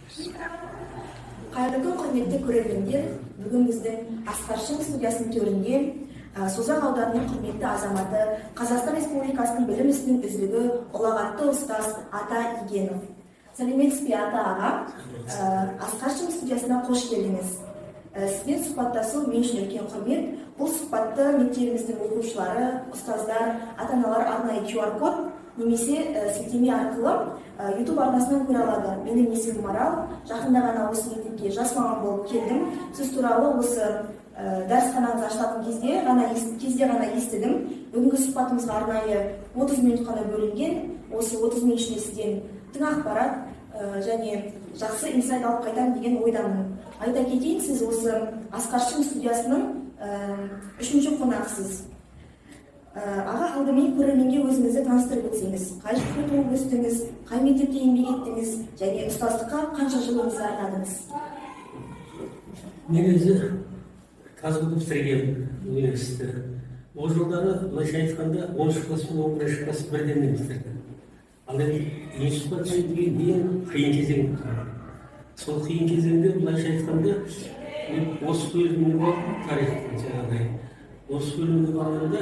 Қайырлы күн, құрметті көрермендер. Бүгін біздің Асқаршың студиясының төрінде Созақ ауданының құрметті азаматы, Қазақстан Республикасының білім ісінің үздігі, ұлағатты ұстаз Ата Игенов. Сәлеметсіз бе, Ата аға? Асқаршың студиясына қош келдіңіз. Сізбен сұхбаттасу мен үшін үлкен құрмет. Бұл сұхбатты мектебіміздің оқушылары, ұстаздар, ата-аналар арнайы QR-код немесе сілтеме арқылы YouTube арнасынан көре алады. Менің есімім Марал, жақында ғана осы мектепке жас маман болып келдім. Сіз туралы осы дәрісханаңыз ашылатын кезде ғана естідім. Бүгінгі сұхбатымызға арнайы 30 минут қана бөлінген. Осы 30 минут ішінде сізден тың ақпарат және жақсы инсайт алып қайтамын деген ойдамын. Айта кетейін, сіз осы Асқаршың студиясының 3-ші қонақсыз. Аға, алдымен көрерменге өзіңізді таныстырып өтсеңіз. Қай жерде туып өстіңіз, қай мектепте еңбек еттіңіз және ұстаздыққа қанша жылыңызды арнадыңыз? Негізі Казгуды бітірген университеті. Ол жылдары былайша айтқанда 10 класс пен 11 класс бірден бітірді. Ал институтқа түсуге ең қиын кезең. Сол қиын кезеңде былайша айтқанда осы бөліміне болатын тарихтың жаңағыдай. Осы бөліміне болғанда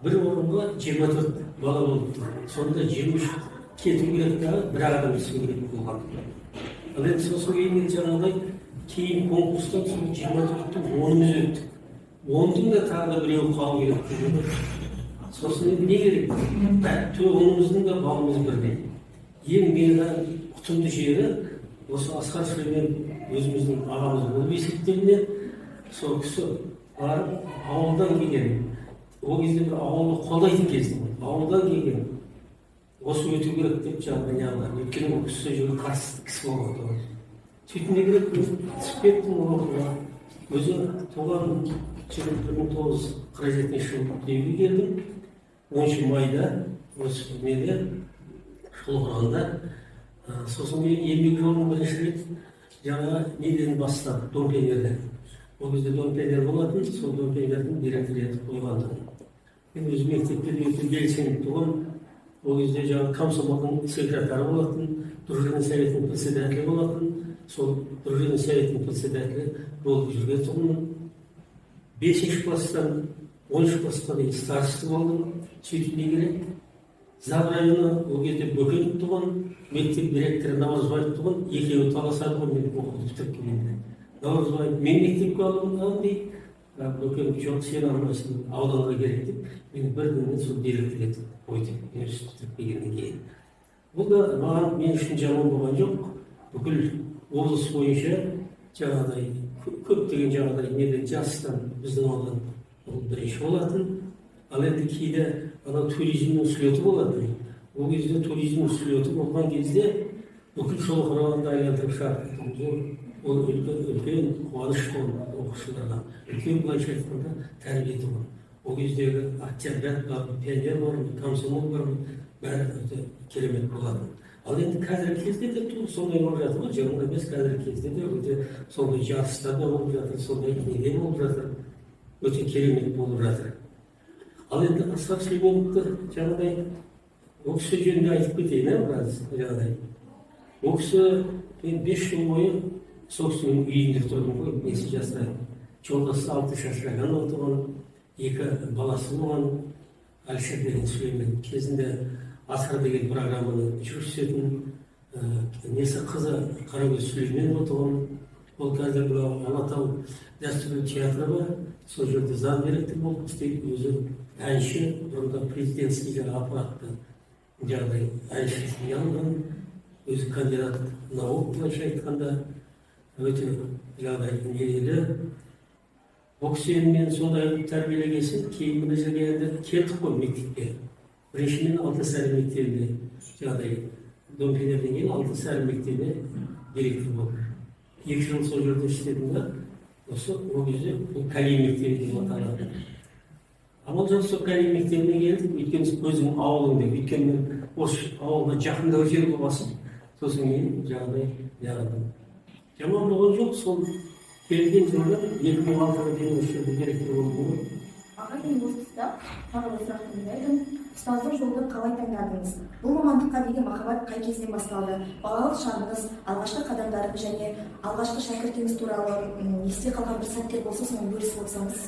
бір орынға 24 бала болып тұр. Сонда 23 кету керек дағы бір адам түсу керек болған. Ал енді сосын кейін жаңағыдай кейін конкурстан соң 24-тің 10-ымыз өттік. 10-дың да тағы да біреуі қалу керек деген. Сосын енді не керек? 10-ымыздың да балымыз бірдей. Ең мені құтымды жері осы Асқар Сүлеймен өзіміздің ағамыз болып есептелінен сол кісі барып ауылдан келген. Ол кезде бір ауылды қолдайтын кезде, ауылдан келген. Осы өту керек деп жаңағы өйткені ол кісі жүрі қарсы кісі болған. Сөйтіп не керек? Түсіп кеттім оқуға. Өзі туған 1947 жылы дүниеге келдім. 10 майда осы неде Шолғырғанда. Сосын мен еңбек жолын бірінші рет жаңа неден бастап, Домпенерден. Ол кезде Домпенер болатын, сол Домпенердің директоры етіп қойғандығын. Мен өзім мектепте өте белсеніп туған, ол кезде жаңағы комсомолдың секретары болатын, дружинный советтің председателі болатын, сол дружинный советтің председателі болып жүрген тұғымын. 5-ші класстан 10-ші классқа дейін старшысы болдым. Сөйтіп не керек? Зал районы ол кезде Бөкенов туған, мектеп директоры Наурызбаев туған, екеуі таласады ғой мен оқуды бітіріп келгенде. Наурызбаев мен мектепке алынған дейді. Бөкенов жоқ, сен алмайсың, ауданға керек деп, мені бірден сол директор етіп қойды, университет бітіріп кейін. Бұл да маған мен үшін жаман болған жоқ. Бүкіл облыс бойынша жаңағыдай көптеген жаңағыдай неден жастан біздің аудан ол бірінші болатын. Ал енді кейде ана туризмнің слеті болады. Ол кезде туризмнің слеті болған кезде бүкіл Шолғырғанды айландырып шақырды. Ол үлкен қуаныш болды оқушыларға. Үлкен былайша айтқанда тәрбие тұғын. Ол кездегі октябрят бар, пионер бар, комсомол бар, бәрі өте керемет болады. Ал енді қазіргі кезде де сондай болып жатыр ғой, жаңағы емес қазіргі кезде де өте сондай жарыстар да болып жатыр, сондай неде болып жатыр, өте керемет болып жатыр. Ал енді Асқар Сүлейменовті жаңағыдай ол кісі жөнінде айтып кетейін, біраз жаңағыдай. Ол кісі 5 жыл бойы сол кісінің үйінде тұрдым ғой, несі жасырайды. Жолдасы 6 шашыраған отырған, 2 баласы болған, Әлішер деген Сүлеймен. Кезінде Асқар деген программаны жүргізетін несі қызы Қарагөз Сүлеймен отырған. Ол қазір Алатау дәстүрлі театры бар, сол жерде заң директор болып істейді, өзі әнші, бұрында президентский аппаратты жағдай әншісіне алған, өзі кандидат наук былайша айтқанда өте жағдай нелі. Ол кісімен сондай тәрбиелегесін, кейін мына жерге келдік қой мектепке. Біріншімен Алтынсарин мектебіне жағдай Домпенерден кейін Алтынсарин мектебіне директор болды. 2 жыл сол жерде істедім да, осы ол кезде Калин мектебі деп аталады. Амал жоқ сол Калин мектебіне келдім, өйткені өзім ауылым деп, өйткені осы ауылға жақындау жер болмасын. Сосын кейін жағдай яғадым. Жаман болған жоқ, сол келген жылда 2006-ға дейін осы жерде директор болдым ғой. Аға, мен осы тұста тағы бір сұрақ қойайын. ұстаздық жолды қалай таңдадыңыз? Бұл мамандыққа деген махаббат қай кезден басталды? Балалық шағыңыз, алғашқы қадамдарыңыз және алғашқы шәкіртіңіз туралы есте қалған бір сәттер болса, соны бөлісіп отырсаңыз.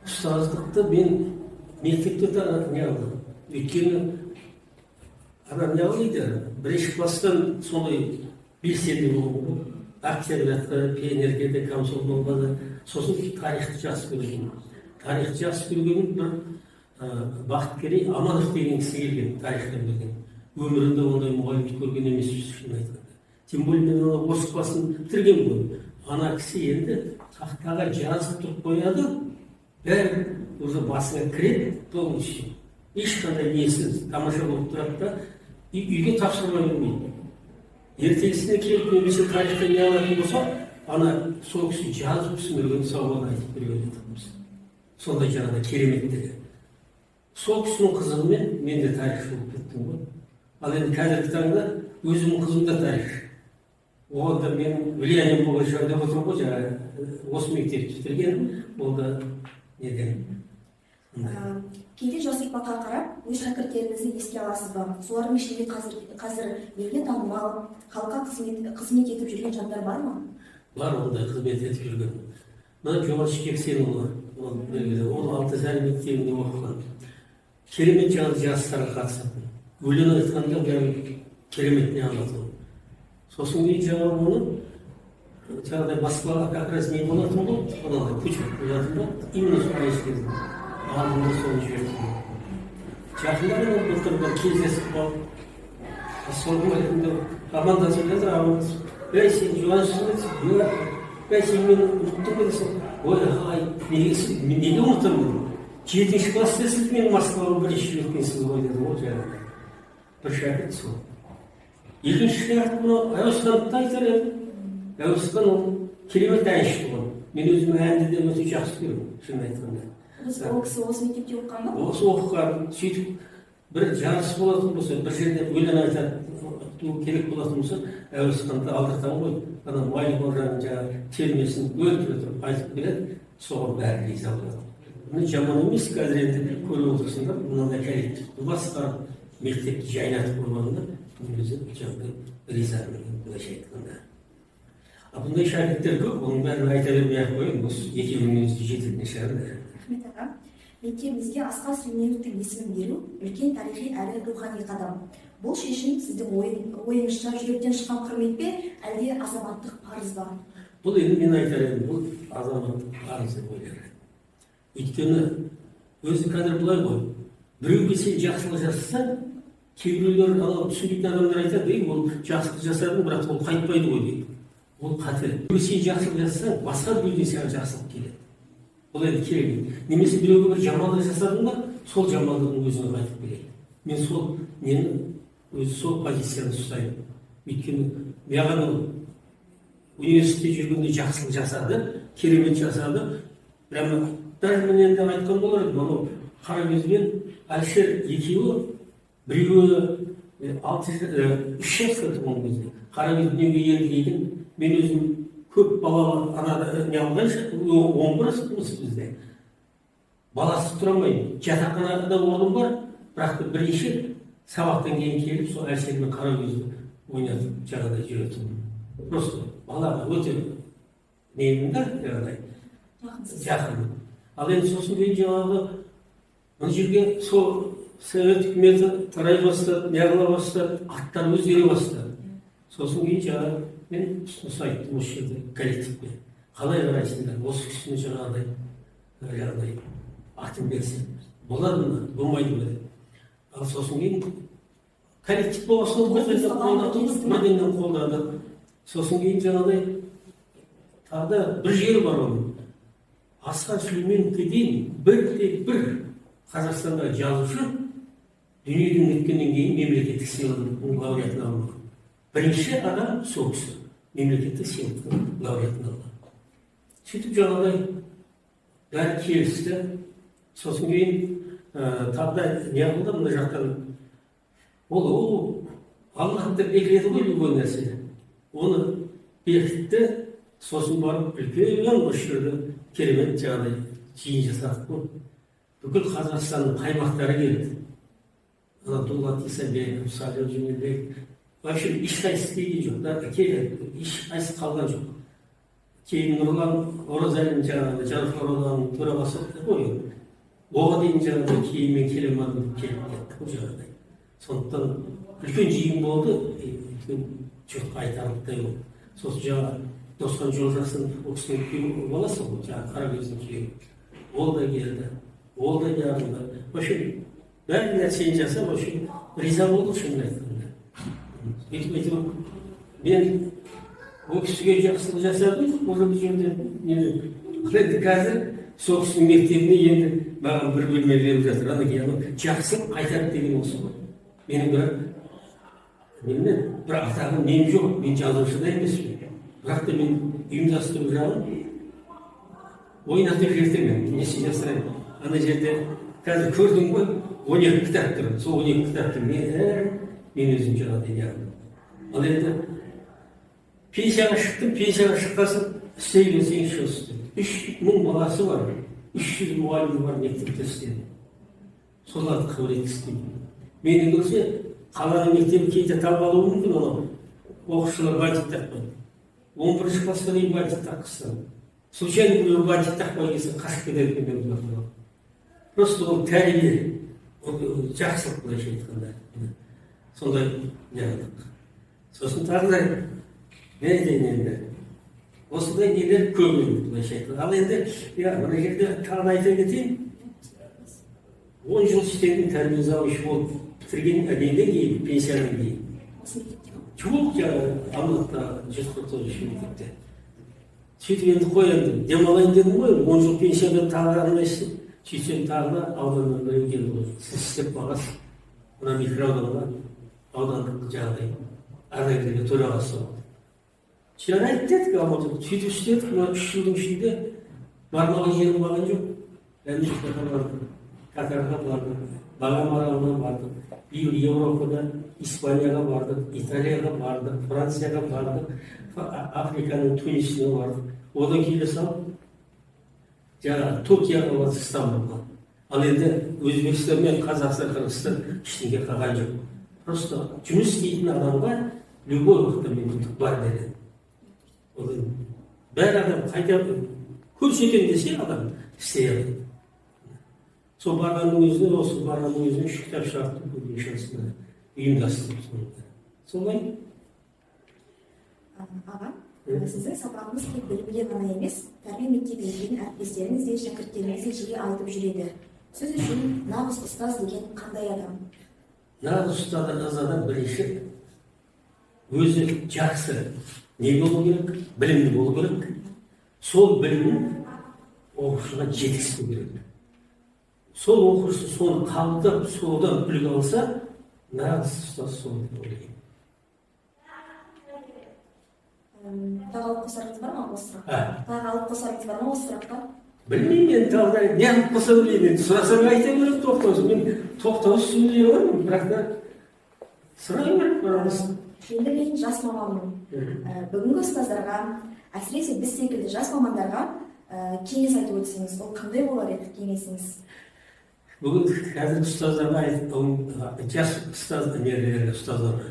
Ұстаздықты мен мектепте не алдым. Өйткені ана не алды, бірінші класстан сондай белсенді болдым. Октябрятқа, пионерге комсомол болғаны, сосын тарихты жақсы көрген. Тарихты жақсы көрген бір бақыт керей Аманов деген кісі келген, тарихтан білген. Өмірінде ондай мұғалімді көрген емес, шын айтқанда. Тем более мен орыс класын бітірген ғой. Ана кісі енді тақтаға жазып тұрып қояды, бәрі уже басына кіреді, полностью. Ешқандай несіз, тамаша болып тұрады да, үйге тапсырмай бермейді. Ертеңісіне келіп немесе тарихта не алатын болса, ана сол кісі жазып түсіндірген сауал айтып берген жатырмыз. Сондай жаңағыдай кереметтігі. Сол кісінің қызығымен мен де тарихшы болып кеттім ғой. Ал енді қазіргі таңда өзімнің қызым да тарихшы. Оған да менің влиянием болған шығар деп отырмын ғой, жаңағы осы мектепті бітірген, ол да неден. Кейде жас ұрпаққа қарап, өз шәкірттеріңізді еске аласыз ба? Солардың ішінде қазір елге танымал, халыққа қызмет етіп жүрген жандар бар ма? Бар, ондай қызмет етіп жүрген. Мына Жомарт Жексенұлы, ол Алтайсары мектебінде оқыған. Керемет жаңағы жарыстарға қатысатын. Өлең айтқанда бәрі керемет не алатын. Сосын кейін жаңағы оны жаңағыдай Москваға как раз не болатын болды, одан көшіп болатын болды. Именно солай істедім. Алдында соны жібердім. Жақындары былтыр бір кездесіп қалып, соның айтында амандасып жатыр, амандасып. Сен жуансыз ба? Сен мені ұмыттың ба десем, ой, мен неге ұмытамын? 7-ші класста сіз мен Москваға бірінші өткенсіз ғой деді ғой жаңағы. Бір шәкірт сол. Екінші шәкірт мынау Әуесхановты айтар еді. Әуесхан ол керемет әнші болған. Мен өзім әнді де өте жақсы көремін, шын айтқанда. Ол кісі осы мектепте оқыған ба? Осы оқыған, сөйтіп бір жарыс болатын болса, бір жерде өлең айтатын керек болатын болса, Әуесханды алдыртамын ғой. Ана Майлықожаның жаңағы термесін өлтіріп айтып келеді, соған бәрі риза болады. Бұны жаман емес, қазір енді көріп отырсыңдар, мынандай коллективті басқарып, мектепті жайнатып қойғанында, өзі жаңағы ризамын, былайша айтқанда. Бұндай шәкірттер көп, оның бәрін айта бермей-ақ қояйын, осы екеуіңізді жететін шығар. Рахмет аға. Мектебімізге Асқар Сүлейменовтің есімін беру үлкен тарихи әрі рухани қадам. Бұл шешім сіздің ойыңызша жүректен шыққан құрмет пе, әлде азаматтық парыз ба? Бұл енді мен айтар едім, бұл азаматтық парыз деп ойлаймын. Өйткені өзі қазір былай ғой, біреуге сен жақсылық жасасаң, кейбіреулер түсінбейтін адамдар айтады, ол жақсылық жасадың, бірақ ол қайтпайды ғой дейді. Ол қате. Біреуге сен жақсылық жасасаң, басқа біреуден саған жақсылық келеді. Бұл енді керек. Немесе біреуге бір жамандық жасадың ба, сол жамандығың өзіне қайтып келеді. Мен сол өзі сол позицияны ұстаймын. Өйткені маған университетте жүргенде жақсылық жасады, керемет жасады. Прямо даже мен енді айтқан болар едім, анау Қарагөз бен Әлішер екеуі, біреуі 3 жасқа туған кезде. Қарагөз дүниеге келді деген, мен өзім көп балалы анада не алғанша, 11 жас бізде. Баласы тұра алмаймын. Жатақханада орным бар, бірақ бірінші сабақтан кейін келіп, сол Әлішер мен Қарагөзді ойнатып жағадай жүретім. Просто балаға өте неймін да, жағадай. Жақын. Ал енді сосын кейін жаңағы мына жерге сол совет үкіметі тарай бастады, неғыла бастады, аттар өзгере бастады. Сосын кейін жаңағы мен ұсыныс айттым осы жерде коллективке. Қалай қарайсыңдар, осы кісіні жаңағыдай атын берсең, болады ма, болмайды ма деп. Ал сосын кейін коллектив болған соң бірден қолдады. Сосын кейін жаңағыдай тағы бір жері бар оның. Асқар Сүлейменовке дейін бір Қазақстандағы жазушы дүниеден өткеннен кейін мемлекеттік сыйлықтың лауреатын алған. Бірінші адам сол кісі мемлекеттік сыйлықтың лауреатын алған. Сөйтіп жаңағыдай бәрі келісті. Сосын кейін тағы не қылды мына жақтан. Ол Аллах деп бекіледі ғой любой нәрсе. Оны бекітті. Сосын барып үлкен осы жерде керемет жаңағыдай жиын жасадық қой. Бүкіл Қазақстанның қаймақтары келді. Дулат Исабеков, Сағил Жүнелбек. Вообще ешқайсысы кейде жоқ. Ешқайсысы қалған жоқ. Кейін Нұрлан Оразалин жаңағы Жарқын Оразалин төрағасы ғой. Оған дейін жаңағы кейін мен келе алмадым деп келіп кетті бұл жағдай. Сондықтан үлкен жиын болды, жұртқа айтарлықтай болды. Сосын жаңағы Досқан Жолжақсын ол кісінің күйеуі баласы ғой, жаңағы Қаракөздің күйеуі. Ол да келді, ол да jarылды. Вообще бәрі нәрсені жасап, вообще риза болдық шынын айтқанда. Өйтіп мен ол кісіге жақсылық жасадым, ол бұл жерде енді қазір сол кісінің мектебіне енді маған бір бөлме беріп жатыр. Ана кейін жақсы қайтарып деген осы ғой. Менің бір атағым нем жоқ, мен жазушы да емеспін. Бірақ та мен ұйымдастыру жағын ойнатып жібермін. Несі жасырайын. Ана жерде қазір көрдің ғой, 12 кітап тұр. Сол 12 кітаптың мен өзім жаңағыдай яғым. Ал енді пенсияға шықтым, пенсияға шыққасын істей 3000 баласы бар, 300 мұғалімі бар мектепте істеді. Соларды қабыл еткізді. Менің көрсе, қаланың мектебі кейде табалуы мүмкін оны. Оқушылар бантик тақпайды. 11 классқа дейін бантик таққызсам. Случайно біреу бантик тақпай келсе қашып кетеді екен деп. Просто ол тәрбие, жақсылық былайша айтқанда. Сондай неғылық. Сосын тағы да не айтайын енді. Осындай нелер көп еді былайша айтқанда. Ал енді мына жерде тағы да айта кетейін. 10 жыл істеген тәрбие завучы болып бітірген әдейден кейін, пенсиядан кейін. Жоқ Алматыда 149 мектепте. Сөйтіп енді қоянды, демалайын дедім ғой, 10 жыл пенсиядан тағы арнайсың. Сөйтсем тағы да ауданнан біреу келді ғой. Сіз істеп бағасыз. Мына микроауданға аудандық жағдай ардагерлерге төрағасы болды. Жарайды дедік Алматыда. Сөйтіп істедік, 3 жылдың ішінде бармаған жерім баған жоқ. Әміршіққа бардым, Катарға бардым, Бағамаралына бардым. Биыл Европада Испанияға бардық, Италияға бардық, Францияға бардық, Африканың Тунисіне бардық. Одан келе салып, жаңағы Түркияға бардық, Стамбулға. Ал енді Өзбекстан мен Қазақстан, Қырғызстан ештеңе қалған жоқ. Просто жұмыс істейтін адамға любой уақытта мүмкіндік бар деді. Бәрі адам қайта көрсетемін десе адам істей алады. Сол барғанның өзіне, осы барғанның өзіне 3 кітап шығарттым, көбіне шансында ұйымдастырып соңында. Солай? Аға, сіздің сабағыңыз тек білімге ғана емес, тәрбие мектебіне келген әріптестеріңіз де, шәкірттеріңіз де жиі айтып жүреді. Сіз үшін нағыз ұстаз деген қандай адам? Нағыз ұстаз адам бірінші өзі жақсы не болу керек, білімді болу керек. Сол білімін оқушыға жеткізу керек. Сол оқушы соны қабылдап, содан үлгі алса, нағыз ұстаз сол деп ойлаймын. Тағы алып қосарыңыз бар ма осы сұраққа? Тағы алып қосарыңыз бар ма осы сұраққа? Білмеймін енді тағы да не алып қоса білейін. Сұрасаң айта беремін тоқтаусыз. Мен тоқтаусыз сөйлей аламын, бірақ та сұрай беріп барамыз. Енді мен жас маманмын. Бүгінгі ұстаздарға, әсіресе біз секілді жас мамандарға кеңес айтып өтсеңіз, ол қандай болар еді кеңесіңіз? Бүгін қазіргі ұстаздарға жас ұстаздарға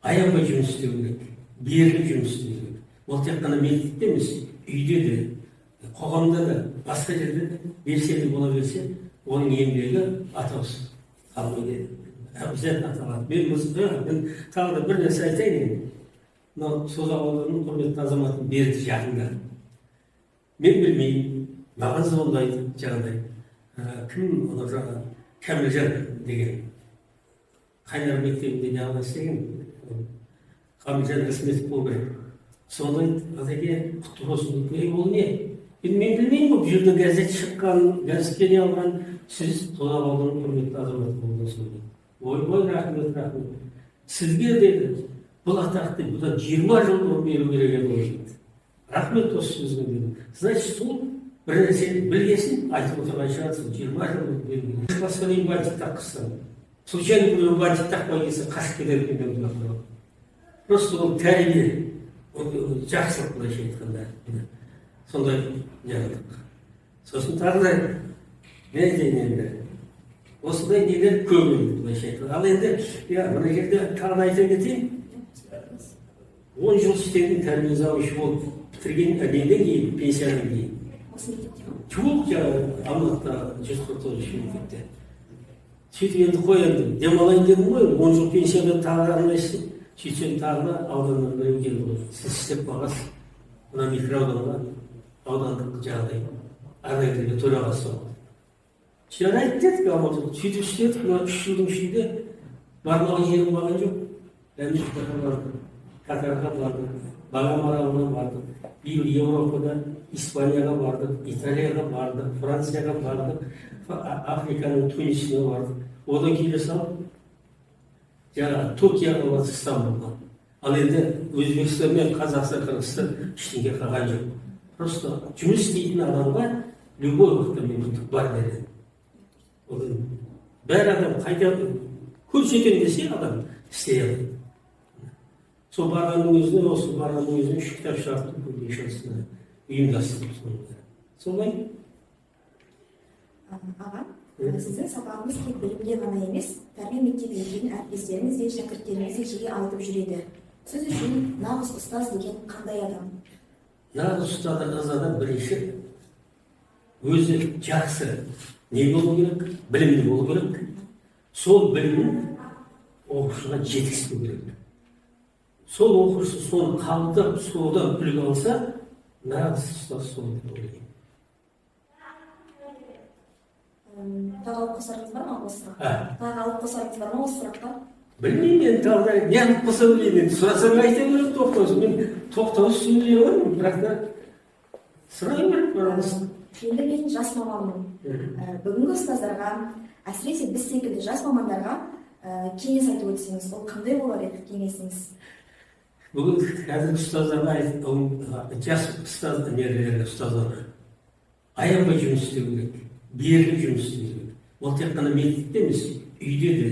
аянбай жұмыс істеу керек, беріліп жұмыс істеу керек. Ол тек қана мектепте емес, үйде де, қоғамда да, басқа жерде белсенді бола берсе, оның еңбегі атаусыз қалмайды. Обязательно аталады. Мен тағы да бір нәрсе айтайын. Мынау Созақ ауданының құрметті азаматын берді жақында. Мен білмеймін, маған звондайды жаңағыдай. Кім оны жаңа Кәмілжан деген Қайнар мектебінде жаңағы істеген Қамилжан Рысметов болу керек. Сондай атеке құтты болсын деп, ол не? Мен білмеймін ғой, бұл жерде газет шыққан, газетке не алған, сіз Созақ ауданының құрметті азаматы болдыңыз. Ой, рахмет. Сізге деді, бұл атақты бұдан 20 жыл бұрын беру керек еді ғой. Рахмет осы сөзге деді. Значит, сол бір нәрсені білгесін, айтып отырған шығарсың, 20 жыл бұрын беру керек. Классқа дейін бантик таққызсам, случайно біреу бантик тақпай келсе қашып кетеді екен деп. Просто ол тәрбие, жақсылық былайша айтқанда. Сондай неғылық. Сосын тағы да не айтайын енді. осындай нелер көп былайша айтқанда. Ал енді мына жерде тағы да айта кетейін, 10 жыл істеген тәрбие завучы болып бітірген неден кейін, пенсиядан кейін. Осы мектепте ма? Жоқ, Алматыда 149 мектепте. Сөйтіп енді қой енді, демалайын дедім ғой, 10 жыл пенсияда тағы арнайсың. Сөйтсем тағы да ауданнан біреу келді ғой. Сіз істеп бағасыз. Мына микроауданға аудандық жағдай ардагерлерге төрағасы болды. Жарайды дедік Алматыда. Сөйтіп істедік, мына 3 жылдың ішінде бармаған жерім болған жоқ. Америкаға бардым, Катарға бардым, Багам аралына бардым. Биыл Европада Испанияға бардық, Италияға бардық, Францияға бардық, Африканың Тунисіне бардық. Одан келе салып, жаңағы Токиоға бардық, Стамбулға. Ал енді Өзбекстан мен Қазақстан, Қырғызстан ештеңе қалған жоқ. Просто жұмыс істейтін адамға любой уақытта мүмкіндік бар деді. Бәрі адам қайда көрсетем десе адам істей алады. Сол барғанның өзіне, осы барғанның өзіне 3 кітап шығартып көбейшасына ұйымдастырып сонда. Солай? Аға, сіздің сабағыңыз тек білімге ғана емес, тәрбие мектебіне келген әріптестеріңіз де шәкірттеріңіз де жиі айтып жүреді. Сіз үшін нағыз ұстаз деген қандай адам? Нағыз ұстаз бірінші өзі жақсы не болу керек, білімді болу керек. Сол білімін оқушыға жеткізу керек. Сол оқушы соны қабылдап, содан үлгі алса, нағыз ұстаз сол деп ойлаймын. Тағы алып қосарыңыз бар ма осы сұраққа? Тағы алып қосарыңыз бар ма осы сұраққа? Білмеймін, мен тағы да не алып қоса білмеймін. Сұрасаң айта беремін, тоқтаусыз. Мен тоқтаусыз сөйлей аламын, бірақ та сұрай беріп барамыз. Енді мен жас маманмын. Бүгінгі ұстаздарға, әсіресе біз секілді жас мамандарға кеңес айтып өтсеңіз, ол қандай болар еді кеңесіңіз? Бүгін қазіргі ұстаздарға жас ұстаздарға аянбай жұмыс істеу керек, беріліп жұмыс істеу керек. Ол тек қана мектепте емес, үйде де,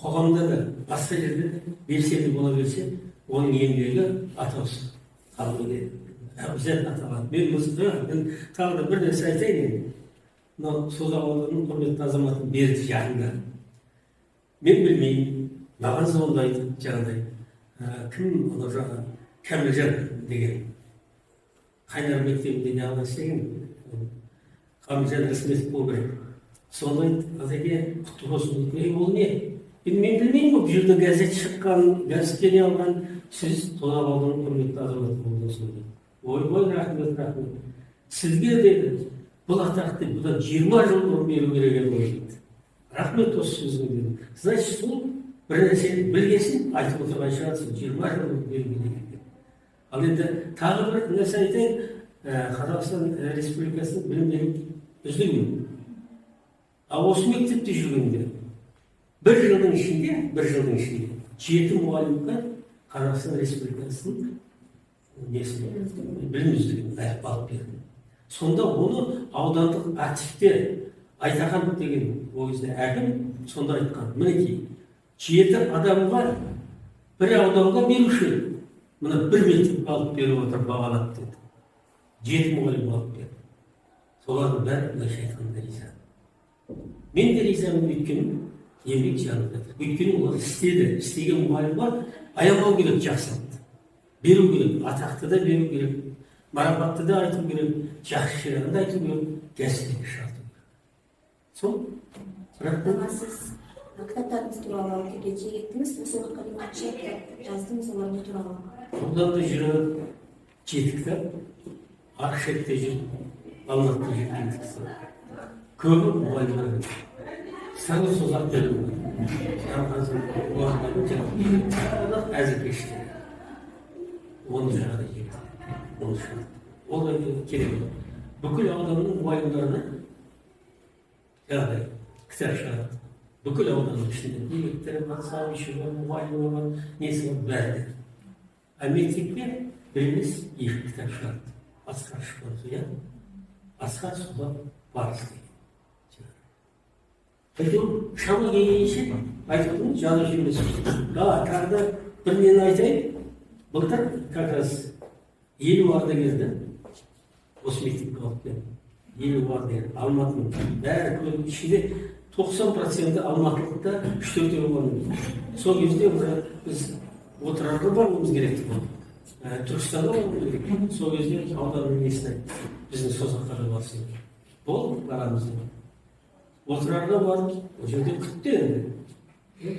қоғамда да, басқа жерде белсенді бола берсе, оның еңбегі атаусыз қалады. Әбзел аталады. Мен тағы да бір нәрсе айтайын. Мынау Созақ ауданының құрметті азаматын берді жақында. Мен білмеймін, маған звондайды жаңағыдай. Кім ол жаңа Кәмілжан деген Қайнар мектебінде неғылған істеген Қамылжан Рысметов болу керек. Соны Азеке құтты болсын дейді. Ол не? Мен білмеймін ғой, бұл жерде газет шыққан, газетке алған, сіз Созақ ауданының құрметті азаматы болдыңыз. Ой, рахмет. Сізге деді, бұл атақты бұдан 20 жыл бұрын беру керек еді дейді. Рахмет осы сөзіңе деді. Значит, сол бір нәрсені білгесін айтып отырған шығарсың, 20 жыл бұрын беру керек. Ал енді тағы бір нәрсе айтайын, Қазақстан Республикасының білім беру үздігімін. Ал осы мектепте жүргенде бір жылдың ішінде 7 мұғалімге Қазақстан Республикасының білім үздігін алып бердім. Сонда оны аудандық активте Айтақан деген ол кезде әкім сонда айтқан, мінекей 7 адамға бір ауданға беруші, мына бір мектеп алып беріп отыр бағалап деді. 7 мұғалім алып берді. Солардың бәрі былайша айтқанда риза. Мен де ризамын, өйткені еңбек жанында. Өйткені олар істеді, істеген мұғалімге аянбау керек, жақсылықты. Беру керек, атақты да беру керек, марапатты да айту керек, жақсы жерін да айту керек, кәсіпке шығарту керек. Сол? Сіз кітаптарыңыз туралы кеше кеттіңіз, осы уақытқа дейін қанша кітап жаздыңыз олардың туралы? Одан да 7 кітап, Ақшетте жүр, Алматыда жүрген кітап. Көбі мұғалімдер. Саңғы Созақ бөлімі. Әзіркештер. Оны жаңағыдай жетті. Ол да керек. Бүкіл ауданның мұғалімдеріне жаңағыдай кітап шығарды. Бүкіл ауданның ішінде директоры бар, сауыншы бар, мұғалімі бар, несі бар, бәрі. А мектепке бір емес 2 кітап шығарды. Асқар шыққан Асқар Созақ Барыс деген. Айтып, шама келгенше айтып, жазып жүрмесін. Тағы да бір нені айтайын. Былтыр как раз 50 ардагерді осы мектепке алып келді. 50 ардагер Алматының бәрі көлік ішінде 90% алматылықта 3-4 болған. Сол кезде біз отырарға баруымыз керек болды. Түркістанға баруымыз керек. Сол кезде ауданның несіне біздің созақтарға барсын. Болды, барамыз. Отырарға барып, ол жерде күтті енді.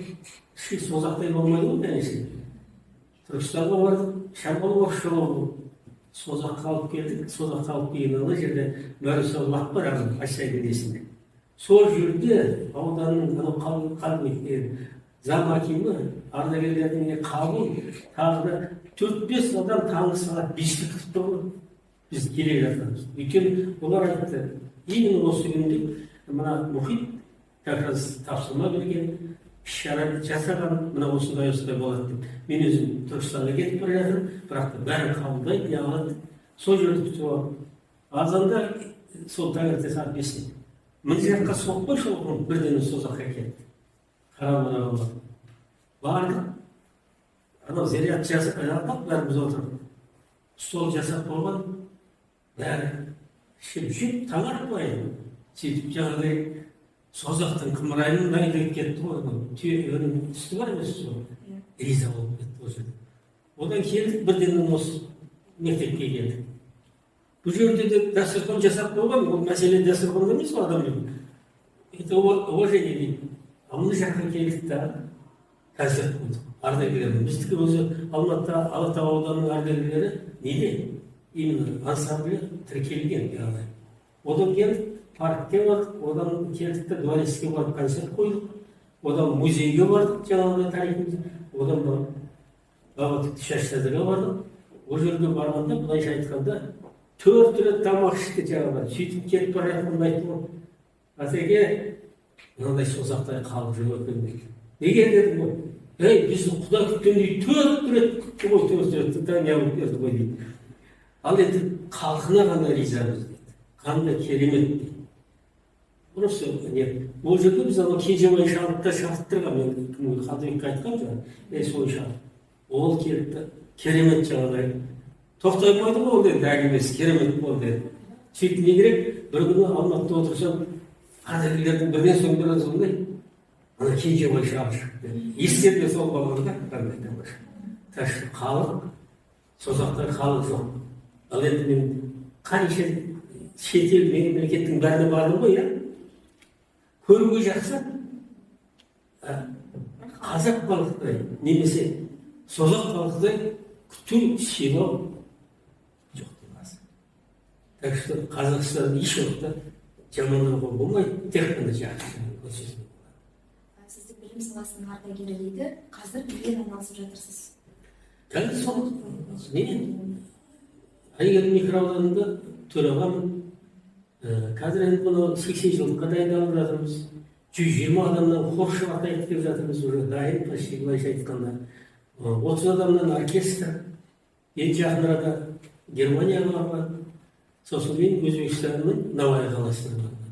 Созақтай болмайды ғой, дәнесі. Түркістанға бардық, шамбал оқшылау Созаққа алып келдік. Созаққа алып келген жерде Мәрісау лақ бар, Асайдың есінде. Сол жерде ауданның қалмектері, зам акимі, ардагерлердің қабыл, тағы да 4-5 адам таңғы сағат 5-те күтіп тұр. Біз келе жатырмыз. Өйткені олар айтты, именно осы күнде мына мұхит как раз тапсырма берген, шара жасаған, мына осындай болады деп. Мен өзім Түркістанға кетіп бара жатырмын, бірақ та бәрін қабылдайды, не алады. Сол жерді күтіп алып. Азанда сол таңертең сағат 5-те. Мына жаққа соқпай шолғын бірден Созаққа кетті. Қарамана болады. Бардық. Анау зиярат жасап бәріміз отырып. Стол жасап болған. Бәрі ішіп таң атпайды. Сөйтіп жаңағыдай Созақтың қымырайының дайындап кетті ғой. Түйенің үсті бар емес сол. Риза болып кетті ол жерде. Одан келдік, бірден осы мектепке келдік. Бұл жерде де дастархан жасап болған, ол мәселе дастарханда емес ол адамның. Это уважение дейді. Мына жаққа келдік та концерт қойдық. Ардагерлердің. Біздікі өзі Алматыда Алатау ауданының ардагерлері неде? Именно ансамблі тіркелген. Одан келдік, паркке бардық, одан келдік та Дворецке барып концерт қойдық. Одан музейге бардық, жаңағыдай тарихымыз. Одан барып Бабатүкті шаштадыға бардық. Ол жерге барғанда, бұлайша айтқанда, 4 рет тамақ ішті жаңағыдай. Сөйтіп кетіп бара жатқанда айттым ғой. Атеке, мынандай Созақтай қалып жүріп өткен дейді. Неге дедім ғой? Бізді Құда күткендей 4 рет күтті ғой, 4 рет не алып берді ғой дейді. Ал енді халқына ғана ризамыз дейді. Қандай керемет дейді. Просто не, ол жерде біз ана Кенжебай шабытта шабыттырған, мен Қадыбекке айтқам жаңа, сол шабыт. Ол келді, керемет жаңағыдай. Тоқтаймайды ғой ол деді, әңгімесі керемет болды деді. Сөйтіп не керек, бір күні Алматыда отырсам, ардагерлердің бірден соң бірін сондай, ана Кенжебай шабыт шықты. Естерде сол балғанда, қандай тамаша. Тәшті халық, Созақта халық жоқ. Ал енді мен қанша шетел мемлекеттің бәріне бардым ғой, иә? Көруге жақсы, қазақ халықтай немесе Созақ халықтай күту сыйлау жоқ демас. Так что Қазақстан еш уақытта жамандауға болмайды, тек қана жақсы көрсетуге болады. Сізді білім саласының ардагері дейді, қазір немен айналысып жатырсыз? Қазір сол Әйгерім микроауданында төрағамын. Қазір енді бұны 80 жылдыққа дайындалып жатырмыз. 120 адамнан хор шырақтайды деп жатырмыз, уже дайын, почти былайша айтқанда. 30 адамнан оркестр, ең жақын арада Германияға барған, сосын мен Өзбекстанның Навай қаласына барған.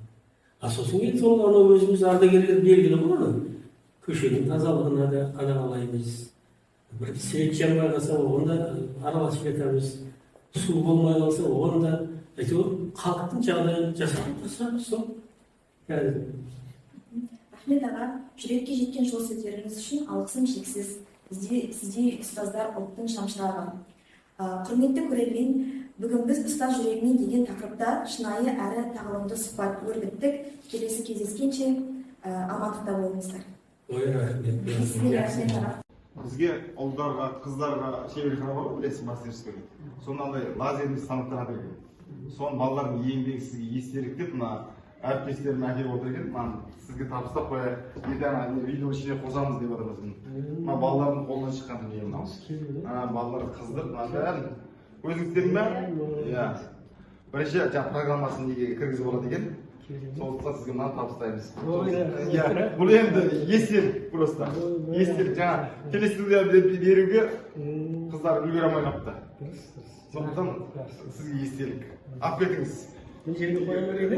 А сосын кейін сол анау өзіміз ардагерлер белгілі ғой, көшенің тазалығына да қадағалаймыз. Бір свет жанбай қалса, оғында араласып жатамыз. Су болмай қалса, оғында әйтеуір халықтың жағдайын жасап тұрса, сол. Рахмет аға, жүрекке жеткен жол сөздеріңіз үшін алғысым шексіз. Сіздей ұстаздар ұлттың шамшырағы. Құрметті көрермен, бүгін біз ұстаз жүрегінен деген тақырыпта шынайы әрі тағылымды сұхбат өрбіттік. Келесі кездескенше амандықта болыңыздар. Рахмет аға. Бізге ұлдарға, қыздарға шеберхана бар ғой, білесіз, мастерская. Сондай лазерный станоктар берген. Соның балалардың еңбегі сізге естелік деп, мына әріптестерім әкеліп отыр екен, сізге табыстап қояйық, енді видео ішіне қосамыз деп отырмыз. Мына балалардың қолынан шыққан дүние мынау. Балалар қыздар, мына бәрін өзіңіздердің бәрі? Иә. Бірінші жаңа программасын неге кіргізіп болады екен. Сондықтан сізге мынаны табыстаймыз. Бұл енді естелік просто. Естелік жаңа телестудия беруге қыздар үлгере алмай қалыпты. Сондықтан сізге естелік. Алып кетіңіз. Мен жерге қоя берейін,